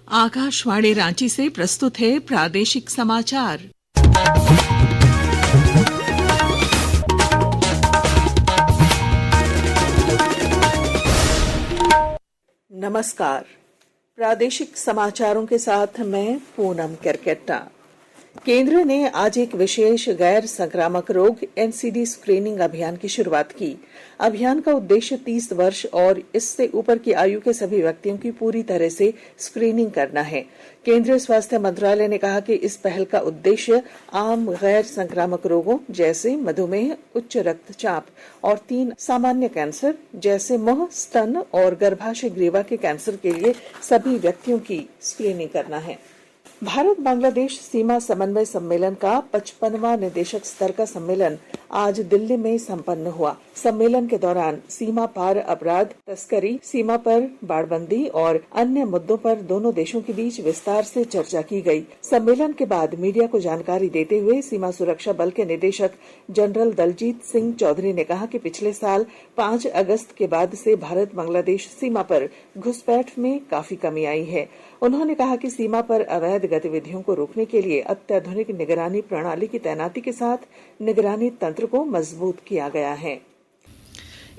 आकाशवाणी रांची से प्रस्तुत है प्रादेशिक समाचार। नमस्कार, प्रादेशिक समाचारों के साथ मैं पूनम केरकेट्टा। केंद्र ने आज एक विशेष गैर संक्रामक रोग एनसीडी स्क्रीनिंग अभियान की शुरुआत की। अभियान का उद्देश्य 30 वर्ष और इससे ऊपर की आयु के सभी व्यक्तियों की पूरी तरह से स्क्रीनिंग करना है। केंद्रीय स्वास्थ्य मंत्रालय ने कहा कि इस पहल का उद्देश्य आम गैर संक्रामक रोगों जैसे मधुमेह, उच्च रक्तचाप और 3 सामान्य कैंसर जैसे मुंह, स्तन और गर्भाशय ग्रीवा के कैंसर के लिए सभी व्यक्तियों की स्क्रीनिंग करना है। भारत बांग्लादेश सीमा समन्वय सम्मेलन का 55वां निदेशक स्तर का सम्मेलन आज दिल्ली में संपन्न हुआ। सम्मेलन के दौरान सीमा पार अपराध, तस्करी, सीमा पर बाड़बंदी और अन्य मुद्दों पर दोनों देशों के बीच विस्तार से चर्चा की गई। सम्मेलन के बाद मीडिया को जानकारी देते हुए सीमा सुरक्षा बल के निदेशक जनरल दलजीत सिंह चौधरी ने कहा कि पिछले साल 5 अगस्त के बाद से भारत बांग्लादेश सीमा पर घुसपैठ में काफी कमी आई है। उन्होंने कहा कि सीमा पर अवैध गतिविधियों को रोकने के लिए अत्याधुनिक निगरानी प्रणाली की तैनाती के साथ निगरानी तंत्र को मजबूत किया गया है।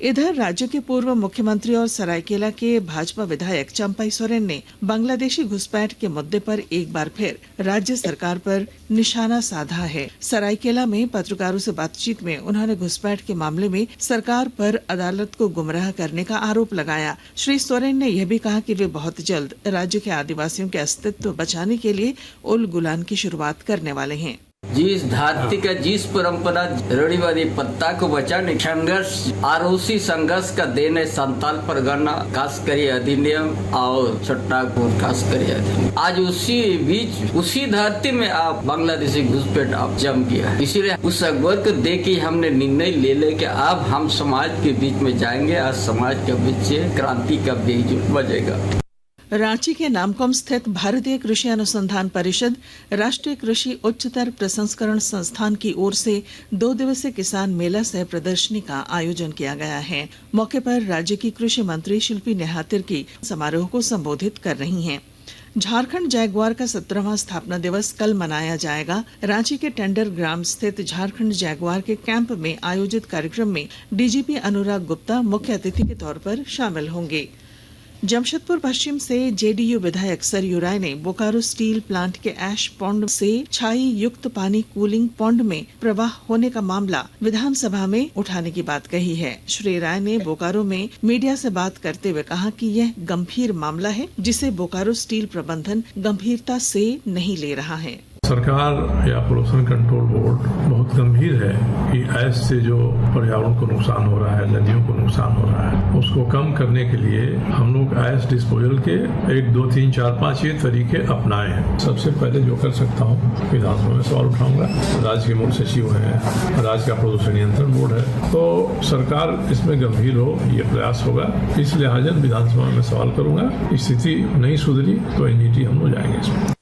इधर राज्य के पूर्व मुख्यमंत्री और सरायकेला के भाजपा विधायक चंपई सोरेन ने बांग्लादेशी घुसपैठ के मुद्दे पर एक बार फिर राज्य सरकार पर निशाना साधा है। सरायकेला में पत्रकारों से बातचीत में उन्होंने घुसपैठ के मामले में सरकार पर अदालत को गुमराह करने का आरोप लगाया। श्री सोरेन ने यह भी कहा कि वे बहुत जल्द राज्य के आदिवासियों के अस्तित्व बचाने के लिए उल गुलान की शुरुआत करने वाले हैं। जिस धरती का, जिस परंपरा रूढ़िवादी पत्ता को बचाने संघर्ष आरोसी संघर्ष का देने संताल परगना खास करिए अधिनियम और छट्टापुर खास करिए अधिनियम, आज उसी बीच उसी धरती में आप बांग्लादेशी घुसपैठ आप जम गया। इसीलिए उस अखबार को देख के हमने निर्णय ले कि अब हम समाज के बीच में जाएंगे। आज समाज के बीच क्रांति का बीज बजेगा। रांची के नामकुम स्थित भारतीय कृषि अनुसंधान परिषद, राष्ट्रीय कृषि उच्चतर प्रसंस्करण संस्थान की ओर से 2 दिवसीय किसान मेला सह प्रदर्शनी का आयोजन किया गया है। मौके पर राज्य की कृषि मंत्री शिल्पी नेहातिर की समारोह को संबोधित कर रही हैं। झारखंड जैगुआर का 17वां स्थापना दिवस कल मनाया जाएगा। रांची के टेंडर ग्राम स्थित झारखंड जैगुआर के कैंप में आयोजित कार्यक्रम में डीजीपी अनुराग गुप्ता मुख्य अतिथि के तौर पर शामिल होंगे। जमशेदपुर पश्चिम से जेडीयू विधायक सरयू राय ने बोकारो स्टील प्लांट के ऐश पॉन्ड से छाई युक्त पानी कूलिंग पॉन्ड में प्रवाह होने का मामला विधानसभा में उठाने की बात कही है। श्री राय ने बोकारो में मीडिया से बात करते हुए कहा कि यह गंभीर मामला है जिसे बोकारो स्टील प्रबंधन गंभीरता से नहीं ले रहा है। सरकार या पोल्यूशन कंट्रोल बोर्ड बहुत गंभीर है कि ऐश से जो पर्यावरण को नुकसान हो रहा है, नदियों को नुकसान हो रहा है, उसको कम करने के लिए हम लोग ऐश डिस्पोजल के 1, 2, 3, 4, 5 ये तरीके अपनाए हैं। सबसे पहले जो कर सकता हूँ विधानसभा में सवाल उठाऊंगा। राज्य के मुख्य सचिव है, राज्य का प्रदूषण नियंत्रण बोर्ड है, तो सरकार इसमें गंभीर हो ये प्रयास होगा। इस लिहाजा विधानसभा में सवाल करूंगा। स्थिति नहीं सुधरी तो एनजीटी हम लोग जाएंगे इसमें।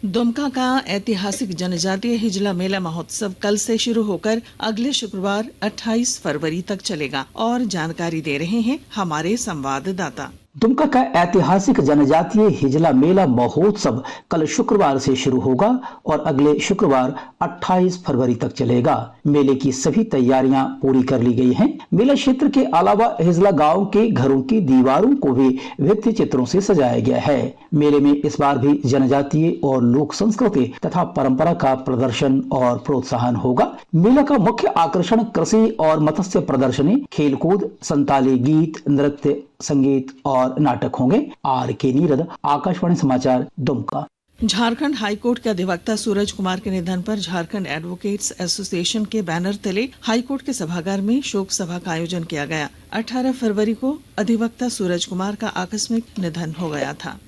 दुमका का ऐतिहासिक जनजातीय हिजला मेला महोत्सव कल से शुरू होकर अगले शुक्रवार 28 फरवरी तक चलेगा और जानकारी दे रहे हैं हमारे संवाददाता। दुमका का ऐतिहासिक जनजातीय हिजला मेला महोत्सव कल शुक्रवार से शुरू होगा और अगले शुक्रवार 28 फरवरी तक चलेगा। मेले की सभी तैयारियां पूरी कर ली गई हैं। मेला क्षेत्र के अलावा हिजला गांव के घरों की दीवारों को भी भित्ति चित्रों से सजाया गया है। मेले में इस बार भी जनजातीय और लोक संस्कृति तथा परंपरा का प्रदर्शन और प्रोत्साहन होगा। मेला का मुख्य आकर्षण कृषि और मत्स्य प्रदर्शनी, खेलकूद, संताली गीत, नृत्य, संगीत और नाटक होंगे। RK नीरद, आकाशवाणी समाचार, दुमका। झारखंड हाईकोर्ट के अधिवक्ता सूरज कुमार के निधन पर झारखंड एडवोकेट्स एसोसिएशन के बैनर तले हाईकोर्ट के सभागार में शोक सभा का आयोजन किया गया। 18 फरवरी को अधिवक्ता सूरज कुमार का आकस्मिक निधन हो गया था।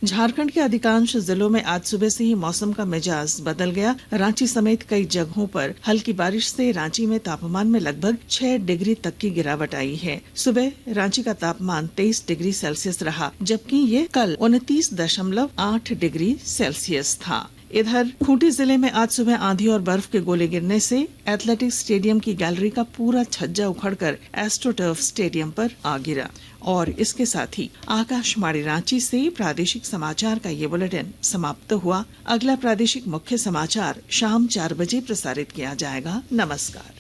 झारखंड के अधिकांश जिलों में आज सुबह से ही मौसम का मिजाज बदल गया। रांची समेत कई जगहों पर हल्की बारिश से रांची में तापमान में लगभग 6 डिग्री तक की गिरावट आई है। सुबह रांची का तापमान 23 डिग्री सेल्सियस रहा, जबकि ये कल 29.8 डिग्री सेल्सियस था। इधर खूंटी जिले में आज सुबह आंधी और बर्फ के गोले गिरने से एथलेटिक्स स्टेडियम की गैलरी का पूरा छज्जा उखड़कर एस्ट्रोटर्फ स्टेडियम पर आ गिरा। और इसके साथ ही आकाशवाणी रांची से प्रादेशिक समाचार का ये बुलेटिन समाप्त हुआ। अगला प्रादेशिक मुख्य समाचार शाम 4 बजे प्रसारित किया जाएगा। नमस्कार।